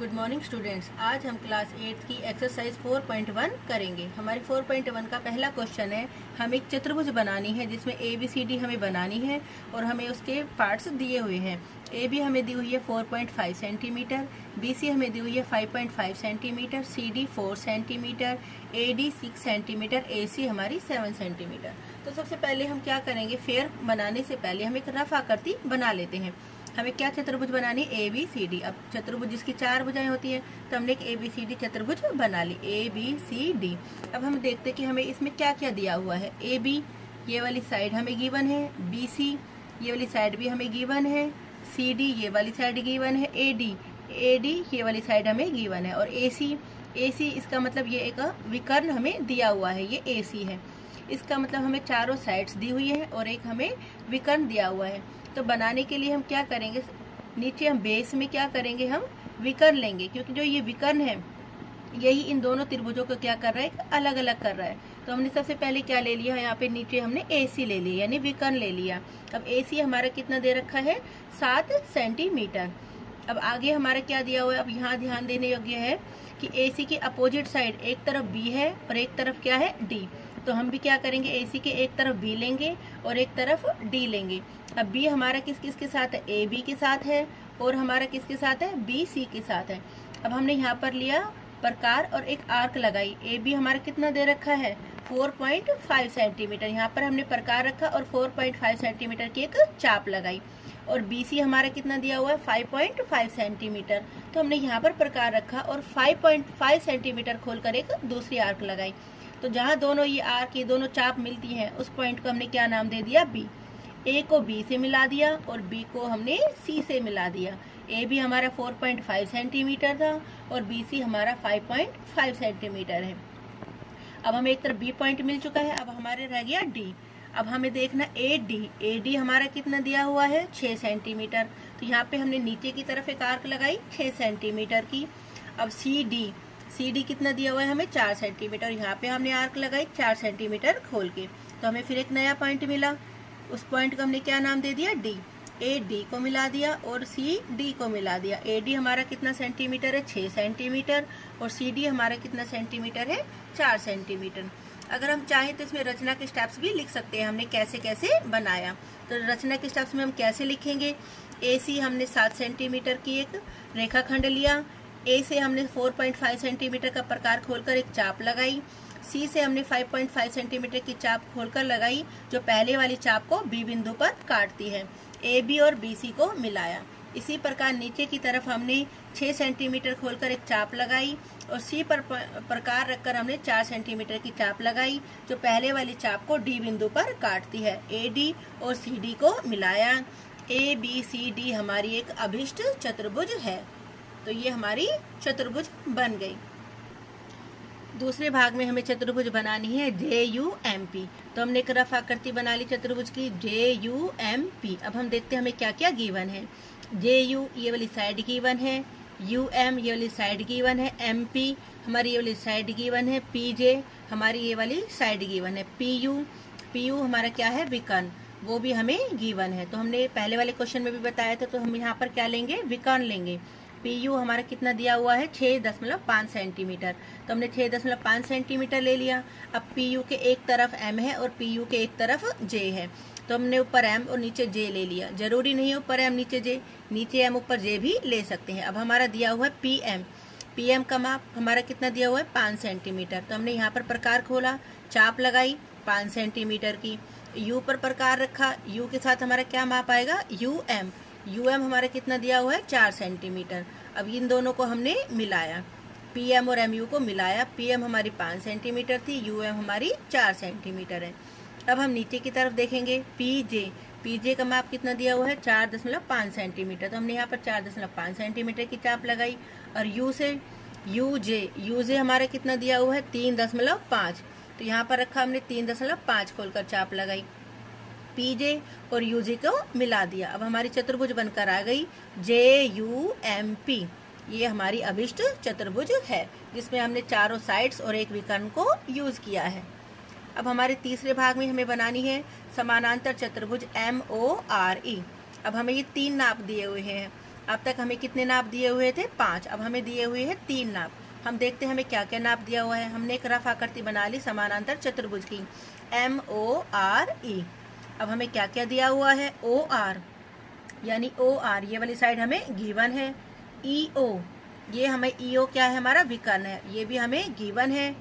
Good morning students. आज हम class 8 की एक्सरसाइज 4.1 करेंगे। हमारी 4.1 का पहला क्वेश्चन है, हम एक चतुर्भुज बनानी है जिसमें ABCD हमें बनानी है और हमें उसके पार्ट्स दिए हुए हैं। AB हमें दी हुई है 4.5 सेंटीमीटर, BC हमें दी हुई है 5.5 centimetre, CD 4 centimetre, AD 6 centimetre, AC हमारी 7 सेंटीमीटर। तो सबसे पहले हम क्या करेंगे, फेयर बनाने से पहले हम एक रफ आकृति बना लेते हैं। हमें क्या चतुर्भुज बनानी, ABCD। अब चतुर्भुज जिसकी 4 भुजाएं होती हैं तो हमने एक ABCD चतुर्भुज बना ली, ABCD। अब हम देखते कि हमें इसमें क्या क्या दिया हुआ है। AB ये वाली साइड हमें गिवन है, BC ये वाली साइड भी हमें गिवन है, CD ये वाली साइड गिवन है, AD ये वाली साइड हमें गिवन है, और AC इसका मतलब ये एक विकर्ण हमें दिया हुआ है, ये AC है। इसका मतलब हमें चारों साइड्स दी हुई है और एक हमें विकर्ण दिया हुआ है। तो बनाने के लिए हम क्या करेंगे, नीचे हम बेस में क्या करेंगे, हम विकर्ण लेंगे, क्योंकि जो ये विकर्ण है यही इन दोनों त्रिभुजों को क्या कर रहा है, अलग अलग कर रहा है। तो हमने सबसे पहले क्या ले लिया, यहाँ पे नीचे हमने AC ले लिया, यानी विकर्ण ले लिया। अब AC हमारा कितना दे रखा है, 7 सेंटीमीटर। अब आगे हमारा क्या दिया हुआ है, अब यहाँ ध्यान देने योग्य है कि AC की अपोजिट साइड एक तरफ B है और एक तरफ क्या है, D। तो हम भी क्या करेंगे, AC के एक तरफ B लेंगे और एक तरफ D लेंगे। अब B हमारा किस किस के साथ है, AB के साथ है, और हमारा किसके साथ है, BC के साथ है। अब हमने यहाँ पर लिया प्रकार और एक आर्क लगाई। AB हमारा कितना दे रखा है, 4.5 सेंटीमीटर। यहाँ पर हमने प्रकार रखा और 4.5 सेंटीमीटर की एक चाप लगाई। और BC हमारा कितना दिया हुआ है, 5.5 सेंटीमीटर। तो हमने यहाँ पर प्रकार रखा और 5.5 सेंटीमीटर खोलकर एक दूसरी आर्क लगाई। तो जहाँ दोनों ये आर्क, ये दोनों चाप मिलती हैं, उस पॉइंट को हमने क्या नाम दे दिया, B। A को B से मिला दिया और B को हमने C से मिला दिया। AB हमारा 4.5 सेंटीमीटर था और BC हमारा 5.5 सेंटीमीटर है। अब हमें एक तरफ B पॉइंट मिल चुका है, अब हमारे रह गया D। अब हमें देखना AD हमारा कितना दिया हुआ है, 6 सेंटीमीटर। तो यहाँ पे हमने नीचे की तरफ एक आर्क लगाई 6 सेंटीमीटर की। अब CD कितना दिया हुआ है हमें, 4 सेंटीमीटर। यहाँ पे हमने आर्क लगाई 4 सेंटीमीटर खोल के। तो हमें फिर एक नया पॉइंट मिला, उस पॉइंट को हमने क्या नाम दे दिया, D। AD को मिला दिया और CD को मिला दिया। AD हमारा कितना सेंटीमीटर है, 6 सेंटीमीटर, और CD हमारा कितना सेंटीमीटर है, 4 सेंटीमीटर। अगर हम चाहें तो इसमें रचना के स्टेप्स भी लिख सकते हैं, हमने कैसे कैसे बनाया। तो रचना के स्टेप्स में हम कैसे लिखेंगे, AC हमने 7 सेंटीमीटर की एक रेखाखंड लिया। A से हमने 4.5 सेंटीमीटर का प्रकार खोलकर एक चाप लगाई। C से हमने 5.5 सेंटीमीटर की चाप खोलकर लगाई, जो पहले वाली चाप को B बिंदु पर काटती है। AB और BC को मिलाया। इसी प्रकार नीचे की तरफ हमने 6 सेंटीमीटर खोलकर एक चाप लगाई और C पर प्रकार रखकर हमने 4 सेंटीमीटर की चाप लगाई, जो पहले वाली चाप को D बिंदु पर काटती है। AD और CD को मिलाया। ABCD हमारी एक अभिष्ट चतुर्भुज है। तो ये हमारी चतुर्भुज बन गई। दूसरे भाग में हमें चतुर्भुज बनानी है JUMP। तो हमने एक रफ आकृति बना ली चतुर्भुज की, JUMP। अब हम देखते हैं हमें क्या क्या गिवन है। JU ये वाली साइड गिवन है, UM ये वाली साइड गिवन है, MP हमारी ये वाली साइड गिवन है, PJ हमारी ये वाली साइड गिवन है, PU हमारा क्या है, विकर्ण, वो भी हमें गिवन है। तो हमने पहले वाले क्वेश्चन में भी बताया था, तो हम यहाँ पर क्या लेंगे, विकर्ण लेंगे। PU हमारा कितना दिया हुआ है, 6.5 सेंटीमीटर। तो हमने 6.5 सेंटीमीटर ले लिया। अब PU के एक तरफ M है और PU के एक तरफ J है, तो हमने ऊपर M और नीचे J ले लिया। जरूरी नहीं है ऊपर M नीचे J, नीचे M ऊपर J भी ले सकते हैं। अब हमारा दिया हुआ है PM का माप हमारा कितना दिया हुआ है, 5 सेंटीमीटर। तो हमने यहाँ पर प्रकार खोला, चाप लगाई 5 सेंटीमीटर की। U पर प्रकार रखा, U के साथ हमारा क्या माप आएगा, UM हमारा कितना दिया हुआ है, 4 सेंटीमीटर। अब इन दोनों को हमने मिलाया, PM और MU को मिलाया। PM हमारी 5 सेंटीमीटर थी, UM हमारी 4 सेंटीमीटर है। अब हम नीचे की तरफ देखेंगे, PJ का माप कितना दिया हुआ है, 4.5 सेंटीमीटर। तो हमने यहाँ पर 4.5 सेंटीमीटर की चाप लगाई। और UJ हमारा कितना दिया हुआ है, 3.5। तो यहाँ पर रखा हमने 3.5 खोलकर चाप लगाई। PJ और UJ को मिला दिया। अब हमारी चतुर्भुज बनकर आ गई JUMP। ये हमारी अभिष्ट चतुर्भुज है, जिसमें हमने चारों साइड्स और एक विकर्ण को यूज किया है। अब हमारे तीसरे भाग में हमें बनानी है समानांतर चतुर्भुज MORE। अब हमें ये 3 नाप दिए हुए हैं। अब तक हमें कितने नाप दिए हुए थे? 5। अब हमें दिए हुए हैं 3 नाप। हम देखते हैं हमें क्या क्या नाप दिया हुआ है। हमने एक रफ आकृति बना ली समानांतर चतुर्भुज की, MORE। अब हमें क्या क्या दिया हुआ है? OR, यानी OR ये वाली साइड हमें गिवन है। EO, ये हमें EO क्या है? हमारा विकर्ण है, ये भी हमें गिवन है।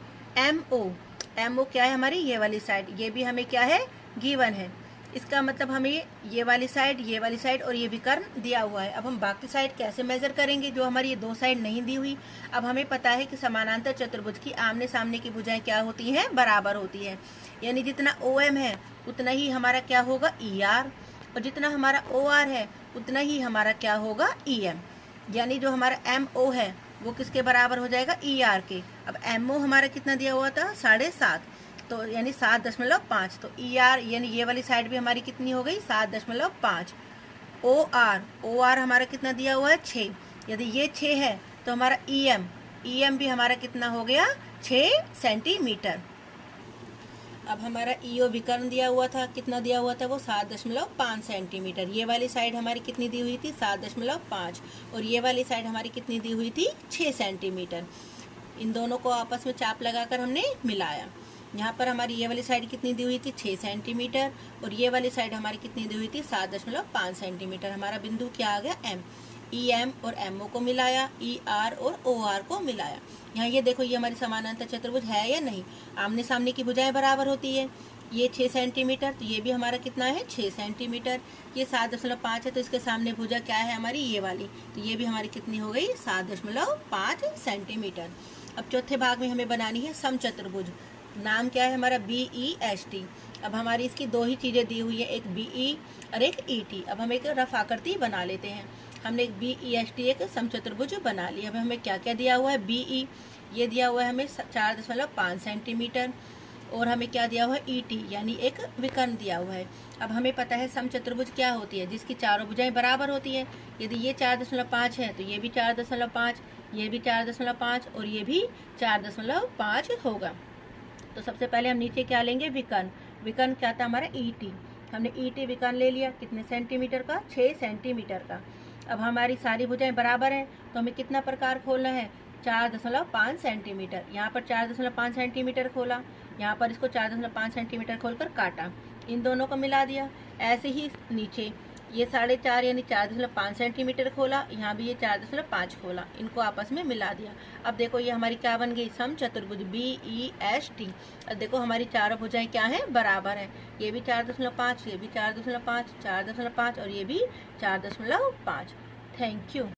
MO क्या है? हमारी ये वाली साइड, ये भी हमें क्या है? गिवन है। इसका मतलब हमें ये वाली साइड और ये विकर्ण दिया हुआ है। अब हम बाकी साइड कैसे मेजर करेंगे जो हमारी ये 2 साइड नहीं दी हुई? अब हमें पता है कि समानांतर चतुर्भुज की आमने सामने की भुजाएं क्या होती हैं? बराबर होती है। यानी जितना OM है उतना ही हमारा क्या होगा? ER, और जितना हमारा OR है उतना ही हमारा क्या होगा? EM। यानी जो हमारा MO है वो किसके बराबर हो जाएगा? ER के। अब MO हमारा कितना दिया हुआ था? 7.5, तो यानी 7.5। तो ER यानी ये वाली साइड भी हमारी कितनी हो गई? 7.5। OR हमारा कितना दिया हुआ है? 6। यदि ये 6 है तो हमारा EM भी हमारा कितना हो गया? 6 सेंटीमीटर। अब हमारा EO विकर्ण दिया हुआ था, कितना दिया हुआ था? वो 7.5 सेंटीमीटर। ये वाली साइड हमारी कितनी दी हुई थी? 7.5, और ये वाली साइड हमारी कितनी दी हुई थी? 6 सेंटीमीटर। इन दोनों को आपस में चाप लगाकर हमने मिलाया। यहाँ पर हमारी ये वाली साइड कितनी दी हुई थी? 6 सेंटीमीटर, और ये वाली साइड हमारी कितनी दी हुई थी? 7.5 सेंटीमीटर। हमारा बिंदु क्या आ गया? M। EM और MO को मिलाया, ER और OR को मिलाया। यहाँ ये देखो, ये हमारी समानांतर चतुर्भुज है या नहीं? आमने सामने की भुजाएं बराबर होती है। ये 6 सेंटीमीटर, तो ये भी हमारा कितना है? 6 सेंटीमीटर। ये 7.5 है, तो इसके सामने भुजा क्या है हमारी? ये वाली, तो ये भी हमारी कितनी हो गई? 7.5 सेंटीमीटर। अब चौथे भाग में हमें बनानी है समचतुर्भुज। नाम क्या है हमारा? BEST। अब हमारी इसकी 2 ही चीजें दी हुई है, एक BE और एक ET। अब हम एक रफ आकृति बना लेते हैं। हमने एक BEST एक समचतुर्भुज बना लिया। अब हमें क्या क्या दिया हुआ है? BE ये दिया हुआ है हमें 4.5 सेंटीमीटर, और हमें क्या दिया हुआ है? ET यानी एक विकर्ण दिया हुआ है। अब हमें पता है समचतुर्भुज क्या होती है? जिसकी चारों भुजाएं बराबर होती है। यदि ये 4.5 है तो ये भी 4.5, ये भी 4.5 और ये भी 4.5 होगा। तो सबसे पहले हम नीचे क्या लेंगे? विकर्ण क्या था हमारा? ET। हमने ET विकर्ण ले लिया, कितने सेंटीमीटर का? 6 सेंटीमीटर का। अब हमारी सारी भुजाएं बराबर हैं, तो हमें कितना प्रकार खोलना है? 4.5 सेंटीमीटर। यहाँ पर 4.5 सेंटीमीटर खोला, यहाँ पर इसको 4.5 सेंटीमीटर खोलकर काटा, इन दोनों को मिला दिया। ऐसे ही नीचे ये 4.5 यानी 4.5 सेंटीमीटर खोला, यहाँ भी ये 4.5 खोला, इनको आपस में मिला दिया। अब देखो ये हमारी क्या बन गई? समचतुर्भुज BEST। अब देखो हमारी चारों भुजाएं क्या है? बराबर है। ये भी 4.5, ये भी 4.5, 4.5 और ये भी 4.5। Thank you.